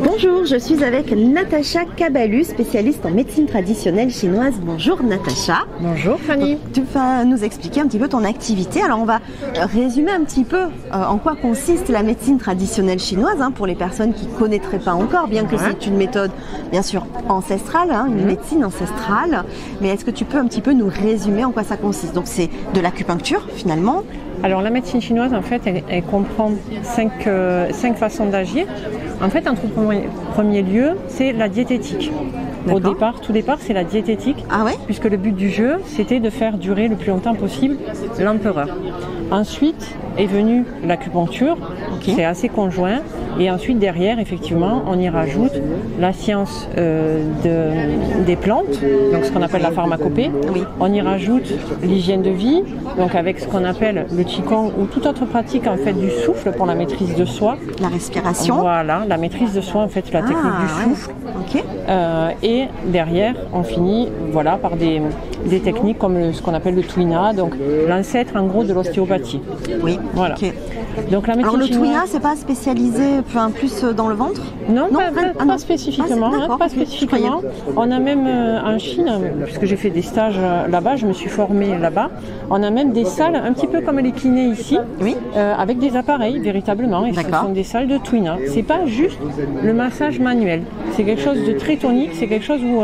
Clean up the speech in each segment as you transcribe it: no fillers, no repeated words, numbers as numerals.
Bonjour, je suis avec Natacha Cabalu, spécialiste en médecine traditionnelle chinoise. Bonjour Natacha. Bonjour Fanny. Tu vas nous expliquer un petit peu ton activité. Alors on va résumer un petit peu en quoi consiste la médecine traditionnelle chinoise pour les personnes qui ne connaîtraient pas encore, bien que c'est une méthode bien sûr ancestrale, une médecine ancestrale. Mais est-ce que tu peux un petit peu nous résumer en quoi ça consiste? Donc c'est de l'acupuncture finalement. Alors la médecine chinoise en fait elle comprend cinq façons d'agir. En fait en premier lieu c'est la diététique. Tout départ c'est la diététique, puisque le but du jeu c'était de faire durer le plus longtemps possible l'empereur. Ensuite est venue l'acupuncture, c'est assez conjoint, et ensuite derrière effectivement on y rajoute la science des plantes, donc ce qu'on appelle la pharmacopée. On y rajoute l'hygiène de vie, donc avec ce qu'on appelle le qigong ou toute autre pratique en fait du souffle pour la maîtrise de soi. La respiration. Voilà, la maîtrise de soi en fait, la technique du souffle. Et derrière on finit par des techniques comme ce qu'on appelle le tuina, donc l'ancêtre en gros de l'ostéopathie. Oui. Voilà. Donc, la alors le chinoise... tuina, c'est pas spécialisé plus dans le ventre? Non, pas spécifiquement. Pas spécifiquement. On a même en Chine, puisque j'ai fait des stages là-bas, je me suis formée là-bas, on a même des salles un petit peu comme les kinés ici, avec des appareils véritablement. Et ce sont des salles de tuina. C'est pas juste le massage manuel. C'est quelque chose de très tonique, c'est quelque chose où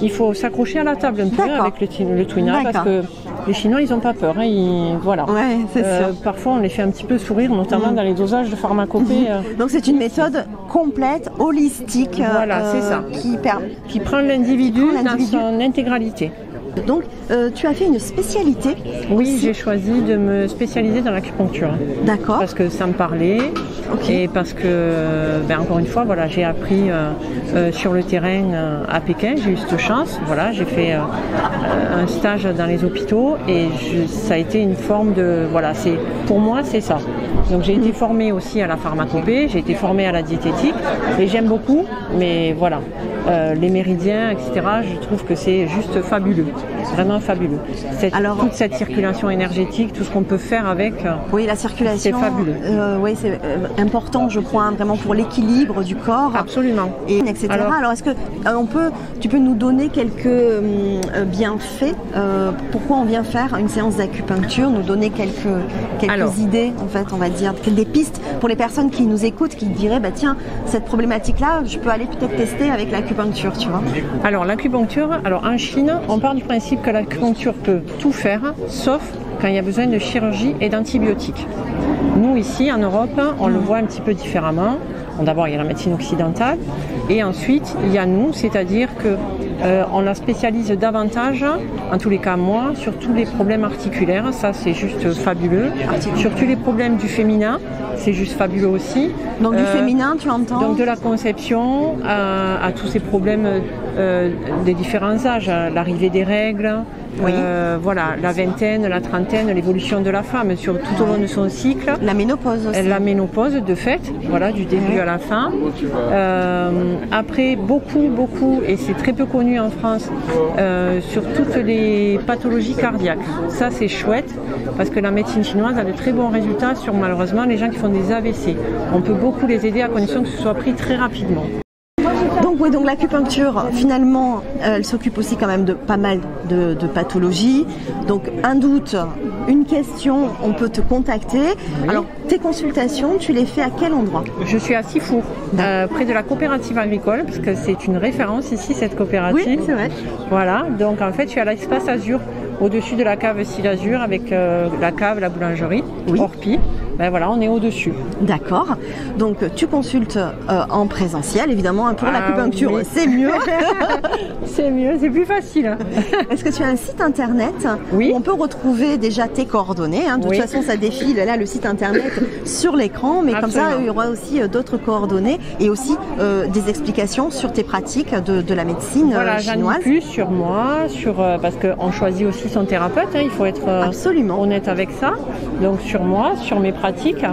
il faut s'accrocher à la table un peu avec le tuina, parce que les Chinois, ils n'ont pas peur. Voilà. Parfois, on les fait un petit peu sourire, notamment dans les dosages de pharmacopée. Donc, c'est une méthode complète, holistique, c'est ça. Qui prend l'individu dans son intégralité. Donc, tu as fait une spécialité? Oui, j'ai choisi de me spécialiser dans l'acupuncture. D'accord. Parce que ça me parlait. Et parce que, encore une fois, j'ai appris sur le terrain à Pékin. J'ai eu cette chance. J'ai fait un stage dans les hôpitaux et ça a été une forme de... pour moi, c'est ça. Donc, j'ai été formée aussi à la pharmacopée, j'ai été formée à la diététique et j'aime beaucoup, mais voilà. Les méridiens, etc., je trouve que c'est juste fabuleux, vraiment fabuleux. Toute cette circulation énergétique, tout ce qu'on peut faire avec, la circulation, c'est fabuleux. C'est important, je crois, vraiment pour l'équilibre du corps. Absolument. Et etc. Alors est-ce que tu peux nous donner quelques bienfaits? Pourquoi on vient faire une séance d'acupuncture? Nous donner quelques idées, en fait, on va dire, des pistes pour les personnes qui nous écoutent, qui diraient, tiens, cette problématique-là, je peux aller peut-être tester avec l'acupuncture, tu vois. Alors l'acupuncture, en Chine, on part du principe que l'acupuncture peut tout faire, sauf quand il y a besoin de chirurgie et d'antibiotiques. Nous ici en Europe, on le voit un petit peu différemment. D'abord il y a la médecine occidentale et ensuite il y a nous, c'est-à-dire que on la spécialise davantage, en tous les cas moi, sur tous les problèmes articulaires, ça c'est juste fabuleux. Sur tous les problèmes du féminin, c'est juste fabuleux aussi. Donc du féminin, tu entends? Donc de la conception à tous ces problèmes des différents âges, l'arrivée des règles, la vingtaine, la trentaine, l'évolution de la femme tout au long de son cycle. La ménopause aussi. La ménopause de fait, du début à la fin. Après beaucoup, et c'est très peu connu en France, sur toutes les pathologies cardiaques. Ça c'est chouette, parce que la médecine chinoise a de très bons résultats sur malheureusement les gens qui font des AVC. On peut beaucoup les aider à condition que ce soit pris très rapidement. Donc l'acupuncture, finalement, elle s'occupe aussi quand même de pas mal de pathologies. Donc un doute, une question, on peut te contacter. Alors tes consultations, tu les fais à quel endroit? Je suis à Sifour, près de la coopérative agricole, parce que c'est une référence ici, cette coopérative. Oui, c'est vrai. Voilà, donc en fait je suis à l'espace Azur, au-dessus de la cave Style Azur, avec la cave, la boulangerie, Orpi. On est au-dessus. D'accord. Donc tu consultes en présentiel, évidemment, pour l'acupuncture, c'est mieux. C'est mieux, c'est plus facile. Est-ce que tu as un site internet où on peut retrouver déjà tes coordonnées? De toute façon, ça défile là le site internet sur l'écran, mais comme ça, il y aura aussi d'autres coordonnées et aussi des explications sur tes pratiques de la médecine chinoise. J'en ai plus sur moi, parce qu'on choisit aussi son thérapeute, il faut être honnête avec ça. Donc sur moi, sur mes pratiques pratique.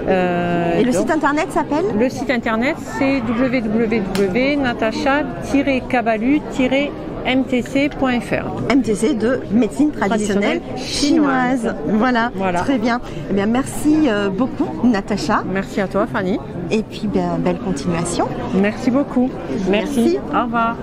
Et le site internet s'appelle? Le site internet, c'est www.natacha-kabalu-mtc.fr. MTC de médecine traditionnelle chinoise. Voilà, très bien. Eh bien, merci beaucoup, Natacha. Merci à toi, Fanny. Et puis, belle continuation. Merci beaucoup. Merci. Au revoir.